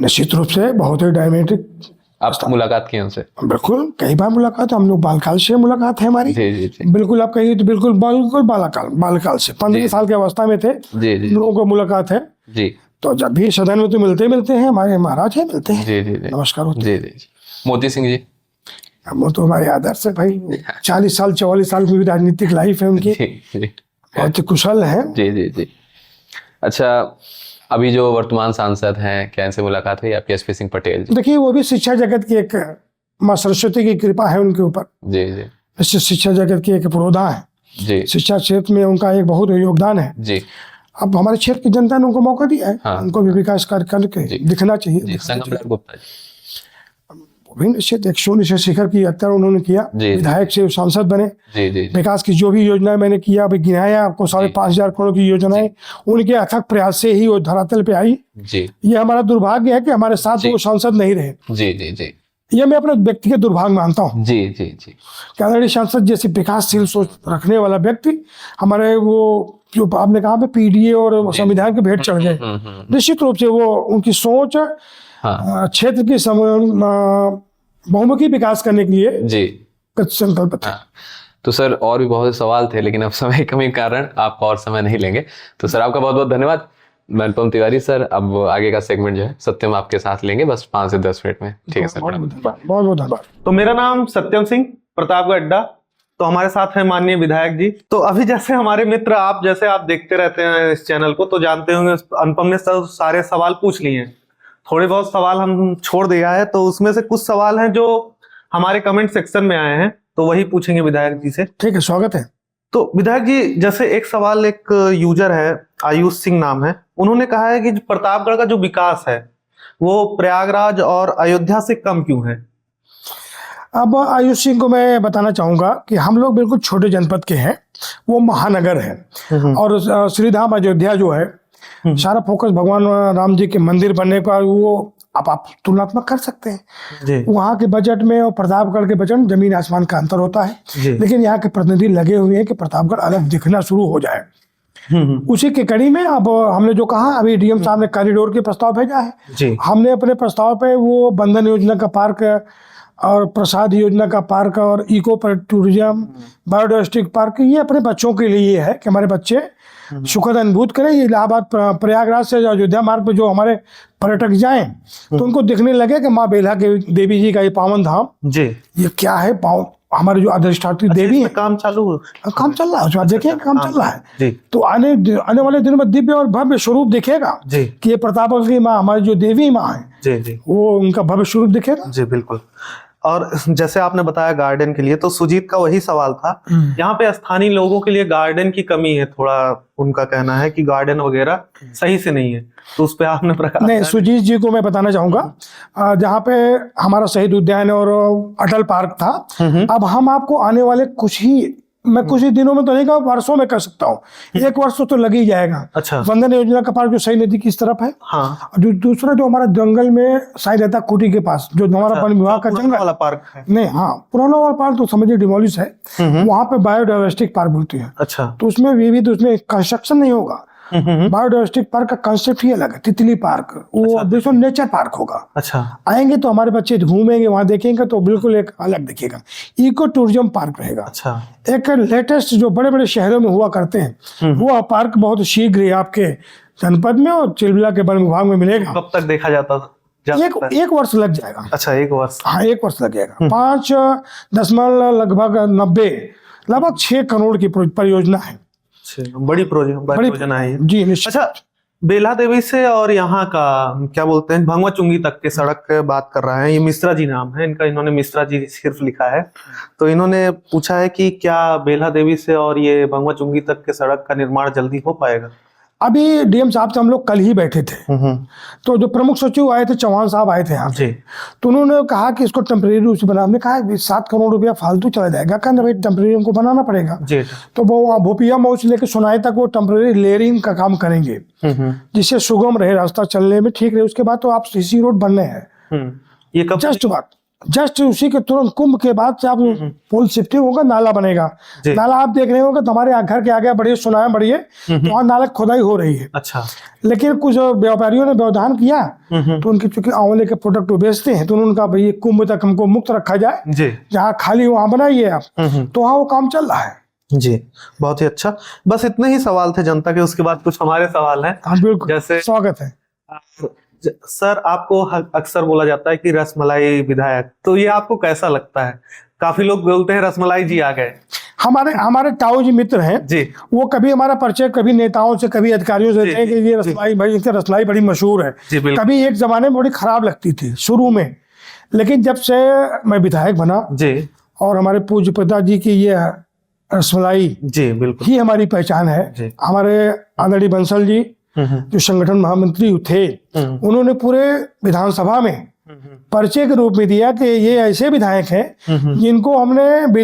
निश्चित रूप से बहुत ही डायमेट्रिक। आप मुलाकात की उनसे? बिल्कुल, कई बार मुलाकात, हम लोग बालकाल से मुलाकात है हमारी। जी। बिल्कुल, आप कहिए तो बिल्कुल बालकाल से 15 साल की अवस्था में थे, लोगों को मुलाकात है जी। तो जब भी सदन में तो मिलते हैं, हमारे महाराज है, मिलते हैं जी। नमस्कार होते हैं। मोती सिंह जी, वो तो हमारे आदर्श है भाई। 40 साल 44 साल की राजनीतिक लाइफ है उनकी, बहुत कुशल है जी। अच्छा, अभी जो वर्तमान सांसद हैं, क्या इनसे मुलाकात हुई आपकी? एसपी सिंह पटेल जी, देखिए वो भी शिक्षा जगत की एक माँ सरस्वती की कृपा है उनके ऊपर जी। शिक्षा जगत की एक पुरोधा है जी, शिक्षा क्षेत्र में उनका एक बहुत योगदान है जी। अब हमारे क्षेत्र की जनता ने उनको मौका दिया है, उनको भी विकास कार्य करके दिखना चाहिए। संगमलाल गुप्ता जी, विभिन्न क्षेत्र, 119 शिखर की यात्रा उन्होंने किया, विधायक से सांसद बने जी। विकास की जो भी योजनाएं मैंने किया, अभी गिनाया आपको 5,500 करोड़ की योजनाएं, उनके अथक प्रयास से ही वो धरातल पे आई जी। ये हमारा दुर्भाग्य है कि हमारे साथ वो सांसद नहीं रहे जी। ये मैं अपना व्यक्तिगत दुर्भाग्य मानता हूँ जी। आदरणीय सांसद जैसे विकासशील सोच रखने वाला व्यक्ति हमारे वो जो आपने कहा पीडीए और संविधान के भेंट चढ़ गए। निश्चित रूप से वो उनकी सोच क्षेत्र की बहुमुखी विकास करने के लिए जी संकल्प था। तो सर और भी बहुत से सवाल थे, लेकिन अब समय कमी के कारण आपका और समय नहीं लेंगे। तो सर आपका बहुत बहुत धन्यवाद। मैं अनुपम तिवारी सर, अब आगे का सेगमेंट जो है सत्यम आपके साथ लेंगे, बस 5 से 10 मिनट में। ठीक है सर, बहुत बहुत धन्यवाद। तो मेरा नाम सत्यम सिंह, प्रतापगढ़ अड्डा। तो हमारे साथ है माननीय विधायक जी। तो अभी जैसे हमारे मित्र आप देखते रहते हैं इस चैनल को, तो जानते होंगे अनुपम ने सारे सवाल पूछ लिए हैं। थोड़े बहुत सवाल हम छोड़ दिया है, तो उसमें से कुछ सवाल हैं जो हमारे कमेंट सेक्शन में आए हैं, तो वही पूछेंगे विधायक जी से। ठीक है, स्वागत है। तो विधायक जी, जैसे एक सवाल, एक यूजर है, आयुष सिंह नाम है, उन्होंने कहा है कि प्रतापगढ़ का जो विकास है वो प्रयागराज और अयोध्या से कम क्यों है? अब आयुष सिंह को मैं बताना चाहूंगा कि हम लोग बिल्कुल छोटे जनपद के हैं, वो महानगर है। और श्रीधाम अयोध्या जो है, सारा फोकस भगवान राम जी के मंदिर बनने का, वो आप तुलनात्मक कर सकते हैं। वहाँ के बजट में और प्रतापगढ़ के बजट में जमीन आसमान का अंतर होता है, लेकिन यहाँ के प्रतिनिधि लगे हुए हैं कि प्रतापगढ़ अलग दिखना शुरू हो जाए। उसी के कड़ी में अब हमने जो कहा, अभी डीएम साहब ने कॉरिडोर के प्रस्ताव भेजा है। हमने अपने प्रस्ताव पे वो बंधन योजना का पार्क और प्रसाद योजना का पार्क और इको टूरिज्म, बायोडाइवर्सिटी पार्क, ये अपने बच्चों के लिए है कि हमारे बच्चे सुखद अनुभूत करें। ये इलाहाबाद प्रयागराज से अयोध्या मार्ग पे जो हमारे पर्यटक जाएं तो उनको देखने लगे कि माँ बेल्हा के देवी जी का ये पावन धाम जी, ये क्या है, हमारे जो अधिष्ठात्री देवी है। काम चालू, काम चल रहा है, देखिए काम चल रहा है। तो आने वाले दिनों में दिव्य और भव्य स्वरूप दिखेगा कि ये प्रतापगढ़ की माँ, हमारी जो देवी माँ है, वो उनका भव्य स्वरूप दिखेगा जी। बिल्कुल। और जैसे आपने बताया गार्डन के लिए, तो सुजीत का वही सवाल था, यहाँ पे स्थानीय लोगों के लिए गार्डन की कमी है, थोड़ा उनका कहना है कि गार्डन वगैरह सही से नहीं है, तो उस पे आपने प्रकाश नहीं। सुजीत जी को मैं बताना चाहूंगा, जहाँ पे हमारा शहीद उद्यान और अटल पार्क था, अब हम आपको आने वाले कुछ ही दिनों में तो नहीं कहा, वर्षों में कर सकता हूँ, 1 वर्ष तो लग ही जाएगा। अच्छा। बंधन योजना का पार्क जो सही नदी की इस तरफ है, हाँ। जो दूसरा जो हमारा जंगल में साई रहता कुटी के पास, जो हमारा वन विभाग का जंगल वाला पार्क है, नहीं, हाँ, पुराना वाला पार्क तो समझिए डिमोलिश है, वहाँ पे बायोडाइवर्सिटी पार्क बोलती है। अच्छा। तो उसमें भी तो उसमें कंस्ट्रक्शन नहीं होगा, बायोडायवर्सिटी पार्क का कंसेप्ट ही अलग है। तितली पार्क वो बिल्कुल नेचर पार्क होगा। अच्छा, आएंगे तो हमारे बच्चे घूमेंगे वहां, देखेंगे तो बिल्कुल एक अलग दिखेगा। इको टूरिज्म पार्क रहेगा। अच्छा, एक लेटेस्ट जो बड़े बड़े शहरों में हुआ करते हैं वो पार्क बहुत शीघ्र ही आपके जनपद में और चिलबिला के वन विभाग में मिलेगा। कब तक देखा जाता था? एक वर्ष लग जाएगा। अच्छा, 1 वर्ष। हाँ, 1 वर्ष लग जाएगा। 5 लगभग 90 6 करोड़ की परियोजना है। बड़ी परियोजना है जी निश्चित। अच्छा, बेला देवी से और यहाँ का क्या बोलते हैं भंगवा चुंगी तक के सड़क की बात कर रहे हैं। ये मिश्रा जी नाम है इनका, इन्होंने मिश्रा जी सिर्फ लिखा है। तो इन्होंने पूछा है कि क्या बेला देवी से और ये भंगवा चुंगी तक के सड़क का निर्माण जल्दी हो पाएगा? अभी डीएम साहब से हम लोग कल ही बैठे थे, तो जो प्रमुख सचिव आए थे चौहान साहब आए थे यहाँ से, तो उन्होंने कहा कि इसको टेम्परेरी रूप से बना। हमने कहा 7 करोड़ रुपया फालतू चला जाएगा, कहना भाई टेम्परेरी हमको बनाना पड़ेगा जी। तो वो वहाँ भोपिया मऊ से लेकर सोनाई तक वो टेम्परेरी लेयरिंग का काम करेंगे जिससे सुगम रहे, रास्ता चलने में ठीक रहे। उसके बाद तो आप सीसी रोड बनने हैं। ये कब? जस्ट उसी के तुरंत कुंभ के बाद से आप पुल शिफ्टिंग होगा, नाला बनेगा। नाला आप देख रहे होंगे तो हमारे घर के आगे बढ़िए सुनाया बढ़िए तो वहाँ नाला खुदाई हो रही है। अच्छा, लेकिन कुछ व्यापारियों ने व्यवधान किया तो उनकी चूंकि आंवले के प्रोडक्ट बेचते हैं तो उन्होंने कहा भाई कुंभ तक हमको मुक्त रखा जाए, जहाँ खाली वहां बनाइए आप। तो वहाँ वो काम चल रहा है जी। बहुत ही अच्छा। बस इतने ही सवाल थे जनता के, उसके बाद कुछ हमारे सवाल हैं। हाँ बिल्कुल, जैसे स्वागत है सर, आपको अक्सर बोला जाता है कि रसमलाई विधायक, तो ये आपको कैसा लगता है? काफी लोग बोलते हैं रसमलाई जी आ गए। हमारे ताऊ जी मित्र हैं जी, वो कभी हमारा परिचय कभी नेताओं से कभी अधिकारियों से देते हैं कि ये रसमलाई भाई, इनकी रसमलाई बड़ी मशहूर है। कभी एक जमाने में बड़ी खराब लगती थी शुरू में, लेकिन जब से मैं विधायक बना जी और हमारे पूज्य पिताजी की ये रसमलाई जी बिल्कुल ही हमारी पहचान है। हमारे आदरणीय बंसल जी जो संगठन महामंत्री थे, उन्होंने पूरे विधानसभा में परिचय के रूप में दिया कि ये ऐसे विधायक हैं जिनको हमने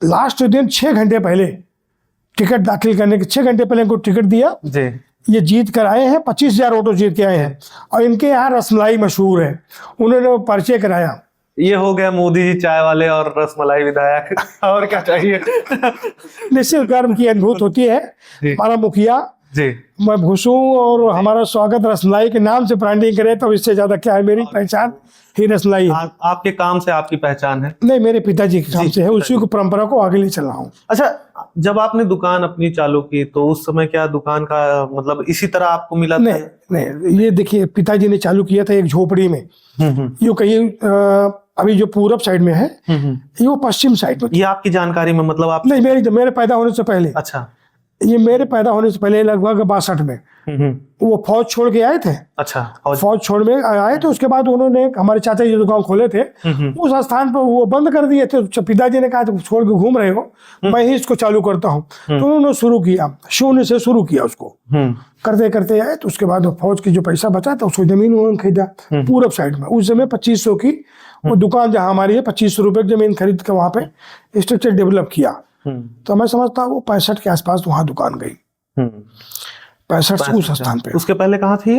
लास्ट दिन 6 घंटे पहले टिकट दाखिल करने के 6 घंटे पहले इनको टिकट दिया जी। ये जीत कर आए हैं, 25,000 वोटों जीत के आए हैं और इनके यहाँ रसमलाई मशहूर है। उन्होंने परिचय कराया। ये हो गया मोदी जी चाय वाले और रसमलाई विधायक और क्या चाहिए? निश्चित गर्व की अनुभूति होती है। हमारा मुखिया जी मैं घुसूं और हमारा स्वागत रसमलाई के नाम से ब्रांडिंग करे तो इससे ज्यादा क्या है? मेरी पहचान ही रसमलाई है। आपके काम से आपकी पहचान है? नहीं, मेरे पिताजी के काम से है, उसी को परंपरा को आगे ले चल रहा हूँ। अच्छा, जब आपने दुकान अपनी चालू की तो उस समय क्या दुकान का मतलब इसी तरह आपको मिला? नहीं, ये देखिए पिताजी ने चालू किया था एक झोपड़ी में, यूँ कहिए अभी जो पूरब साइड में है ये वो पश्चिम साइड में। ये आपकी जानकारी में मतलब आप? नहीं, मेरे पैदा होने से पहले। अच्छा, ये मेरे पैदा होने से पहले लगभग 62 में वो फौज छोड़ के आए थे। अच्छा, फौज छोड़ में आए थे। उसके बाद उन्होंने हमारे चाचा जी दुकान खोले थे, उस स्थान पर वो बंद कर दिए थे। पिताजी ने कहा तुम छोड़ के घूम रहे हो, मैं ही इसको चालू करता हूँ। तो उन्होंने शुरू किया, शून्य से शुरू किया उसको। करते करते आए तो उसके बाद फौज की जो पैसा बचा था उसको जमीन उन्होंने खरीदा पूरब साइड में। उस समय 2500 की वो दुकान जहाँ हमारी है 2500 रुपए की जमीन खरीद के वहां पे स्ट्रक्चर डेवलप किया। तो मैं समझता हूँ वो 65 के आसपास वहां दुकान गई। 65 से उस स्थान पे। उसके पहले कहाँ थी?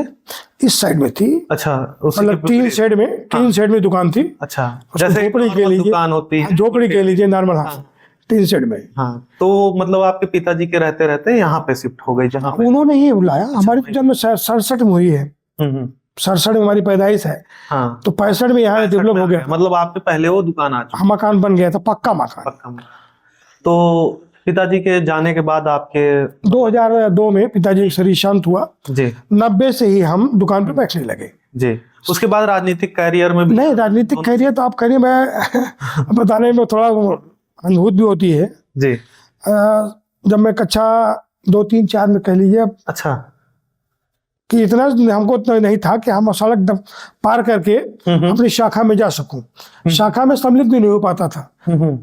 इस साइड में थी। अच्छा, मतलब 3 साइड में दुकान थी। अच्छा, जैसे झोपड़ी के लीजिए, दुकान होती है झोपड़ी के लीजिए नॉर्मल। हाँ, 3 साइड में। हाँ, तो मतलब आपके पिताजी के रहते रहते यहाँ पे शिफ्ट हो गई जहाँ उन्होंने ही बुलाया। हमारी जन्म 67 में हुई है, 67 में हमारी पैदाइश है। हाँ, तो 65 में यहाँ डेवलप हो गया। मतलब आपके पहले वो दुकान आ चुकी? मकान बन गया था, पक्का मकान। तो पिताजी के जाने के बाद आपके 2002 में पिताजी शरीर शांत हुआ जी। 90 से ही हम दुकान पे बैठने लगे जी। उसके बाद राजनीतिक कैरियर में नहीं, राजनीतिक कैरियर तो आप करिए, मैं बताने में थोड़ा अनुभूत भी होती है जी। जब मैं कक्षा 2, 3, 4 में कह लीजिए। अच्छा, कि इतना हमको तो नहीं था कि हम सड़क पार करके अपनी शाखा में जा सकूं। शाखा में सम्मिलित भी नहीं हो पाता था।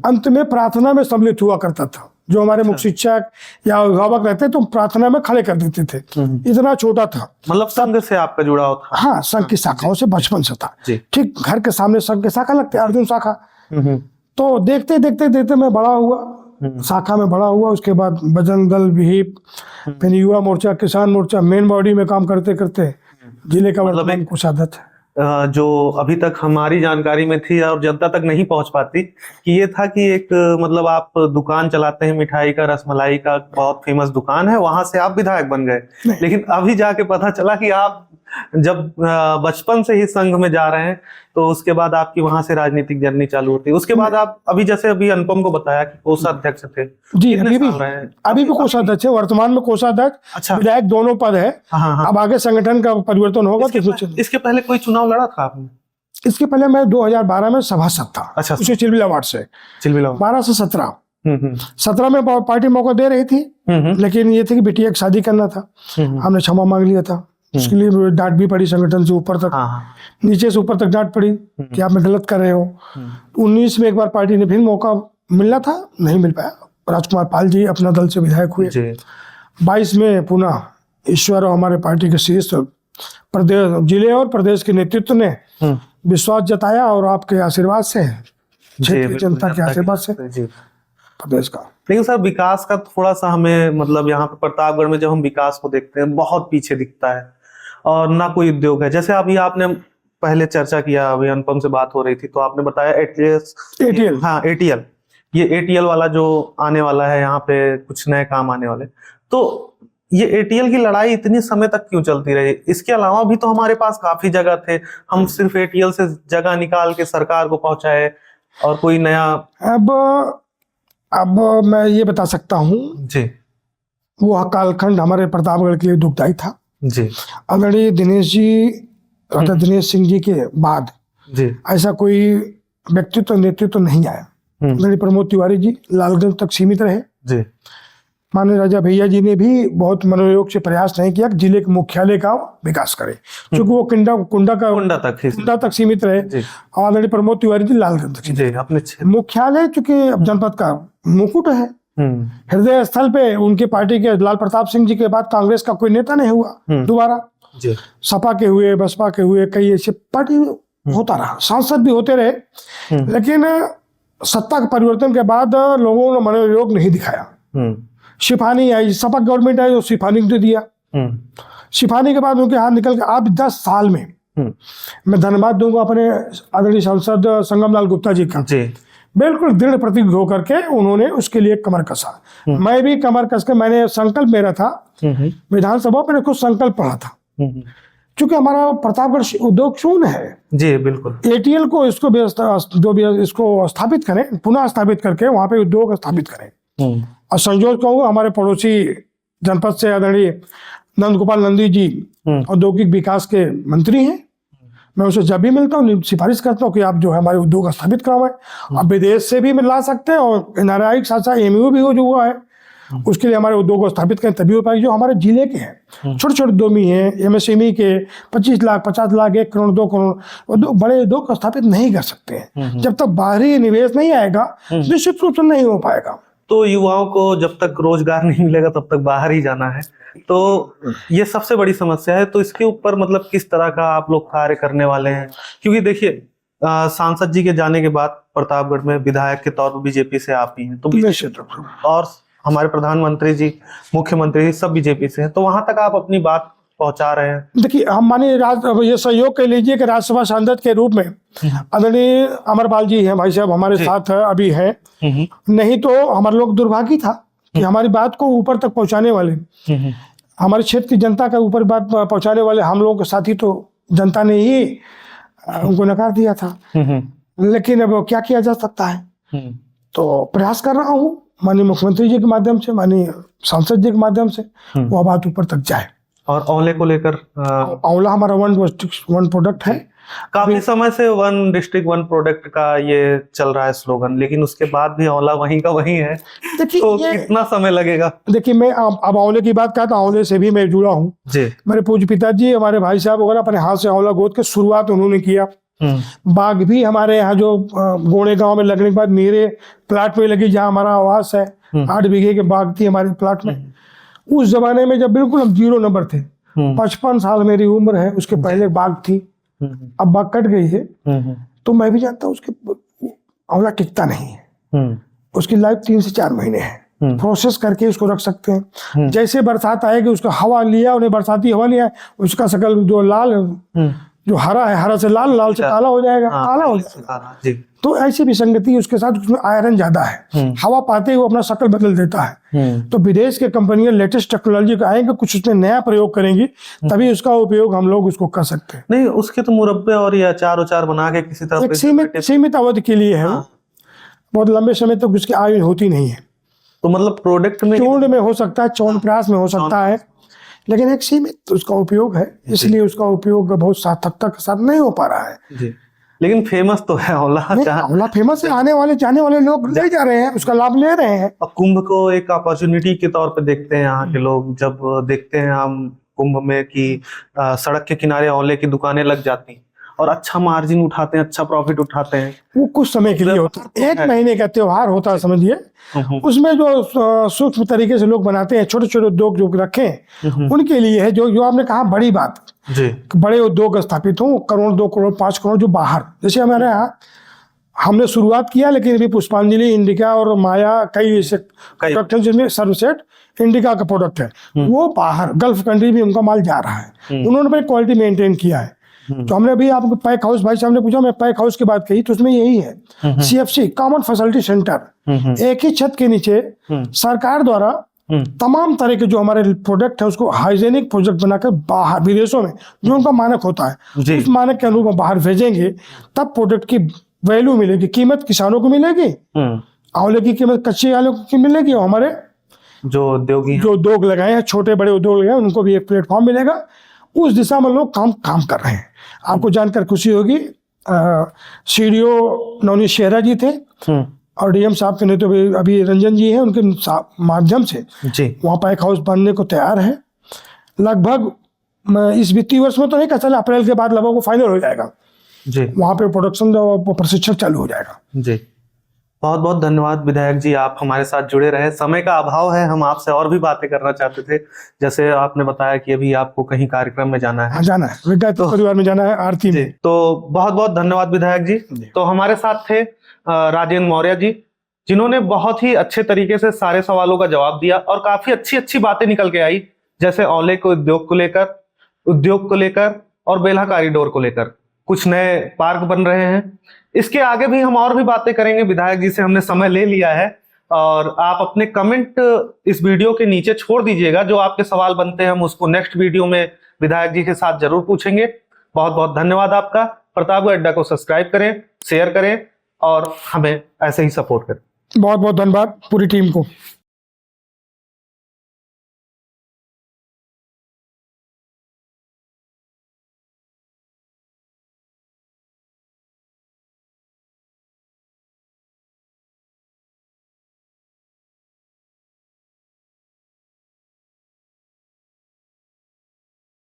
अंत में प्रार्थना में सम्मिलित हुआ करता था। जो हमारे मुख्य शिक्षक या अभिभावक रहते तो प्रार्थना में खड़े कर देते थे। इतना छोटा था। मतलब संघ से आपका जुड़ाव था? हाँ, संघ की शाखाओं से बचपन से था। ठीक घर के सामने संघ की शाखा लगती है, अर्जुन शाखा। तो देखते देखते देखते मैं बड़ा हुआ, शाखा में बड़ा हुआ। उसके बाद बजरंग दल, विहिप, फिर युवा मोर्चा, किसान मोर्चा, मेन बॉडी में काम करते करते जिले का वर्तमान कोषाध्यक्ष। जो अभी तक हमारी जानकारी में थी और जनता तक नहीं पहुंच पाती, कि ये था कि एक मतलब आप दुकान चलाते हैं मिठाई का, रसमलाई का, बहुत फेमस दुकान है, वहां से आप विधायक बन गए। लेकिन अभी जाके पता चला कि आप जब बचपन से ही संघ में जा रहे हैं, तो उसके बाद आपकी वहां से राजनीतिक जर्नी चालू होती है। उसके बाद आप अभी जैसे अभी अनुपम को बताया कि कोषाध्यक्ष थे जी, कितने अभी साल रहे हैं? भी कोषाध्यक्ष है, वर्तमान में कोषाध्यक्ष अच्छा, विधायक दोनों पद है। हाँ। अब आगे संगठन का परिवर्तन होगा तो इसके पहले कोई चुनाव लड़ा था आपने? इसके पहले मैं 2012 में सभासद था। अच्छा, उसे चिलबिला वार्ड से, चिलबिला 12 से 17 17 में पार्टी मौका दे रही थी, लेकिन ये थे कि बेटी एक शादी करना था, हमने क्षमा मांग लिया था। उसके लिए डांट भी पड़ी संगठन से ऊपर तक, नीचे से ऊपर तक डांट पड़ी कि आप गलत कर रहे हो। 19 में एक बार पार्टी ने फिर मौका मिलना था, नहीं मिल पाया। राजकुमार पाल जी अपना दल से विधायक हुए। 22 में पुनः ईश्वर और हमारे पार्टी के शीर्ष प्रदेश, जिले और प्रदेश के नेतृत्व ने विश्वास जताया, और आपके आशीर्वाद से, क्षेत्र की जनता के आशीर्वाद से प्रदेश का। लेकिन सर, विकास का थोड़ा सा हमें मतलब यहाँ पे प्रतापगढ़ में जब हम विकास को देखते हैं, बहुत पीछे दिखता है और ना कोई उद्योग है। जैसे अभी आपने पहले चर्चा किया, अभी अनुपम से बात हो रही थी, तो आपने बताया ATL, हाँ ATL, ये ATL वाला जो आने वाला है, यहाँ पे कुछ नए काम आने वाले। तो ये ATL की लड़ाई इतनी समय तक क्यों चलती रही? इसके अलावा भी तो हमारे पास काफी जगह थे, हम सिर्फ ATL से जगह निकाल के सरकार को पहुंचाए और कोई नया। अब मैं ये बता सकता हूँ जी, वो कालखंड हमारे प्रतापगढ़ के लिए दुखदायी था जी। आदरणीय दिनेश जी, दिनेश सिंह जी के बाद जी ऐसा कोई व्यक्तित्व नेतृत्व नहीं आया। आदरणीय प्रमोद तिवारी जी लालगंज तक सीमित रहे। जी, माननीय राजा भैया जी ने भी बहुत मनोयोग से प्रयास नहीं किया कि जिले के मुख्यालय का विकास करे, क्योंकि वो कुंडा तक सीमित रहे। और आदरणीय प्रमोद तिवारी जी लालगंज तक अपने मुख्यालय, चूंकि जनपद का मुकुट है, हृदय स्थल पे उनके पार्टी के लाल प्रताप सिंह जी के बाद कांग्रेस का कोई नेता नहीं हुआ दोबारा। सपा के हुए, बसपा के हुए, कई ऐसे पार्टी होता रहा, सांसद भी होते रहे, लेकिन सत्ता के परिवर्तन के बाद लोगों ने मनोयोग नहीं दिखाया। शिफानी आई, सपा गवर्नमेंट आई, शिफानी को दिया। शिफानी के बाद उनके हाथ निकल के अब 10 साल में मैं धन्यवाद दूंगा अपने आदरणीय सांसद संगम लाल गुप्ता जी का। बिल्कुल दृढ़ प्रतिज्ञ होकर के उन्होंने उसके लिए कमर कसा। मैं भी कमर कस के, मैंने संकल्प मेरा था विधानसभा में, कुछ संकल्प पढ़ा था, क्योंकि हमारा प्रतापगढ़ उद्योग शून्य है। जी बिल्कुल। ATL को इसको स्थापित करें, पुनः स्थापित करके वहां पे उद्योग स्थापित करें। और संजोग कहूँ, हमारे पड़ोसी जनपद से आदरणीय नंद गोपाल नंदी जी औद्योगिक विकास के मंत्री हैं। मैं उनसे जब भी मिलता हूँ सिफारिश करता हूँ कि आप जो है हमारे उद्योग स्थापित करवाएं। आप विदेश से भी ला सकते हैं, और NRI के साथ साथ MU भी हो जो हुआ है, उसके लिए हमारे उद्योग को स्थापित करें, तभी हो पाएगी। जो हमारे जिले के हैं, छोटे छोटे उद्यमी हैं, MSME के 25 लाख, 50 लाख, 1 करोड़, 2 करोड़ बड़े उद्योग को स्थापित नहीं कर सकते हैं। जब तक बाहरी निवेश नहीं आएगा, निश्चित रूप से नहीं हो पाएगा। तो युवाओं को जब तक रोजगार नहीं मिलेगा, तब तक बाहर ही जाना है। तो ये सबसे बड़ी समस्या है। तो इसके ऊपर मतलब किस तरह का आप लोग कार्य करने वाले हैं? क्योंकि देखिए, सांसद जी के जाने के बाद प्रतापगढ़ में विधायक के तौर पर बीजेपी से आप ही हैं, तो और हमारे प्रधानमंत्री जी, मुख्यमंत्री सब बीजेपी से हैं, तो वहां तक आप अपनी बात पहुंचा रहे हैं। देखिए, हम मानिए ये सहयोग कर लीजिए कि राज्यसभा सांसद के रूप में आदरणीय अमरपाल जी हैं, भाई साहब हमारे साथ अभी हैं। नहीं तो हमारे लोग दुर्भाग्य था कि हमारी बात को ऊपर तक पहुंचाने वाले, हमारे क्षेत्र की जनता के ऊपर बात पहुंचाने वाले हम लोगों के साथी तो जनता ने ही उनको नकार दिया था। लेकिन अब क्या किया जा सकता है? तो प्रयास कर रहा हूँ माननीय मुख्यमंत्री जी के माध्यम से, माननीय सांसद जी के माध्यम से वो बात ऊपर तक जाए। और औले को लेकर, औला हमारा वन प्रोडक्ट है। काफी समय से 1 डिस्ट्रिक्ट 1 प्रोडक्ट का ये चल रहा है स्लोगन, लेकिन उसके बाद भी औला वहीं का वहीं है। देखिए, तो कितना समय लगेगा? देखिए, मैं अब औले की बात करता हूँ, औले से भी मैं जुड़ा हूँ जी। मेरे पूज्य पिताजी, हमारे भाई साहब वगैरह अपने हाथ से औला गोद के शुरुआत उन्होंने किया। बाग भी हमारे यहाँ जो गोड़े गांव में लगने के बाद मेरे प्लाट में लगी, जहाँ हमारा आवास है, 8 बीघे के बाग थी हमारे प्लाट में। उस जमाने में जब बिल्कुल हम 0 नंबर थे, 55 साल मेरी उम्र है, उसके पहले बाग थी, अब बाग कट गई है। तो मैं भी जानता हूँ उसके औला टिकता नहीं है, उसकी लाइफ 3 से 4 महीने है। प्रोसेस करके उसको रख सकते हैं। जैसे बरसात आएगी, उसका हवा लिया, उन्हें बरसाती हवा लिया, उसका शकल जो लाल जो हरा है, हरा से लाल, लाल से काला हो जाएगा, काला हो जाएगा। जी। तो ऐसी विसंगति उसके साथ, उसमें आयरन ज्यादा है, हवा पाते ही वो अपना शक्ल बदल देता है। तो विदेश के कंपनियां लेटेस्ट टेक्नोलॉजी का आएंगे, कुछ उसमें नया प्रयोग करेंगी, तभी उसका उपयोग हम लोग उसको कर सकते हैं। नहीं, उसके तो मुरब्बे और ये अचार उचार बना के किसी तरह एक सीमित अवधि के लिए है, बहुत लंबे समय तक उसकी आयु होती नहीं है। तो मतलब प्रोडक्ट में चूर्ण में हो सकता है, च्यवनप्राश में हो सकता है, लेकिन एक सीमित उसका उपयोग है, इसलिए उसका उपयोग बहुत सार्थकता के साथ नहीं हो पा रहा है। जी। लेकिन फेमस तो है आंवला। आंवला फेमस है, आने वाले जाने वाले लोग ले जा रहे हैं, उसका लाभ ले रहे हैं। और कुंभ को एक अपॉर्चुनिटी के तौर पे देखते हैं यहाँ के लोग। जब देखते हैं हम कुंभ में कि सड़क के किनारे आंवले की दुकानें लग जाती हैं और अच्छा मार्जिन उठाते हैं, अच्छा प्रॉफिट उठाते हैं। वो कुछ समय के लिए होता है, 1 महीने का त्योहार होता है समझिए। उसमें जो सूक्ष्म तरीके से लोग बनाते हैं, छोटे छोटे उद्योग जो रखे उनके लिए है। जो आपने कहा बड़ी बात जी, बड़े उद्योग स्थापित हों, करोड़ 2 करोड़ 5 करोड़, जो बाहर, जैसे हमारे यहाँ हमने शुरुआत किया, लेकिन अभी पुष्पांजलि, इंडिका और माया कई ऐसे प्रोडक्ट हैं जिनमें सर्वसेट इंडिका का प्रोडक्ट है, वो बाहर गल्फ कंट्री में उनका माल जा रहा है। उन्होंने अपनी क्वालिटी मेंटेन किया है। तो हमने अभी आपको पैक हाउस, भाई साहब ने पूछा, मैं पैक हाउस की बात कही, तो उसमें यही है, CFC कॉमन फैसिलिटी सेंटर, एक ही छत के नीचे सरकार द्वारा तमाम तरह के जो हमारे प्रोडक्ट है उसको हाइजेनिक प्रोडक्ट बनाकर बाहर विदेशों में जो उनका मानक होता है उस मानक के अनुरूप बाहर भेजेंगे, तब प्रोडक्ट की वैल्यू मिलेगी, कीमत किसानों को मिलेगी, आंवले की कीमत कच्चे आलू की मिलेगी, और हमारे जो उद्योग लगाए हैं, छोटे बड़े उद्योग लगाए हैं, उनको भी एक प्लेटफॉर्म मिलेगा। उस दिशा में लोग काम कर रहे हैं। आपको जानकर खुशी होगी, CDO नवनीत शेहरा जी थे और DM साहब के नेतृत्व अभी रंजन जी हैं, उनके माध्यम से वहाँ पैक हाउस बनने को तैयार है। लगभग इस वित्तीय वर्ष में तो नहीं, चला अप्रैल के बाद लगभग वो फाइनल हो जाएगा जी, वहाँ पे प्रोडक्शन और प्रशिक्षण चालू हो जाएगा जी। बहुत बहुत धन्यवाद विधायक जी, आप हमारे साथ जुड़े रहे। समय का अभाव है, हम आपसे और भी बातें करना चाहते थे, जैसे आपने बताया कि अभी आपको कहीं कार्यक्रम में जाना है। हाँ, जाना है, तो परिवार में जाना है, आरती में। तो बहुत बहुत धन्यवाद विधायक जी। तो हमारे साथ थे राजेंद्र मौर्य जी, जिन्होंने बहुत ही अच्छे तरीके से सारे सवालों का जवाब दिया और काफी अच्छी अच्छी बातें निकल के आई, जैसे आंवले के उद्योग को लेकर और बेल्हा कॉरिडोर को लेकर। कुछ नए पार्क बन रहे हैं, इसके आगे भी हम और भी बातें करेंगे। विधायक जी से हमने समय ले लिया है और आप अपने कमेंट इस वीडियो के नीचे छोड़ दीजिएगा, जो आपके सवाल बनते हैं हम उसको नेक्स्ट वीडियो में विधायक जी के साथ जरूर पूछेंगे। बहुत बहुत धन्यवाद आपका। प्रतापगढ़ अड्डा को सब्सक्राइब करें, शेयर करें और हमें ऐसे ही सपोर्ट करें। बहुत बहुत धन्यवाद पूरी टीम को।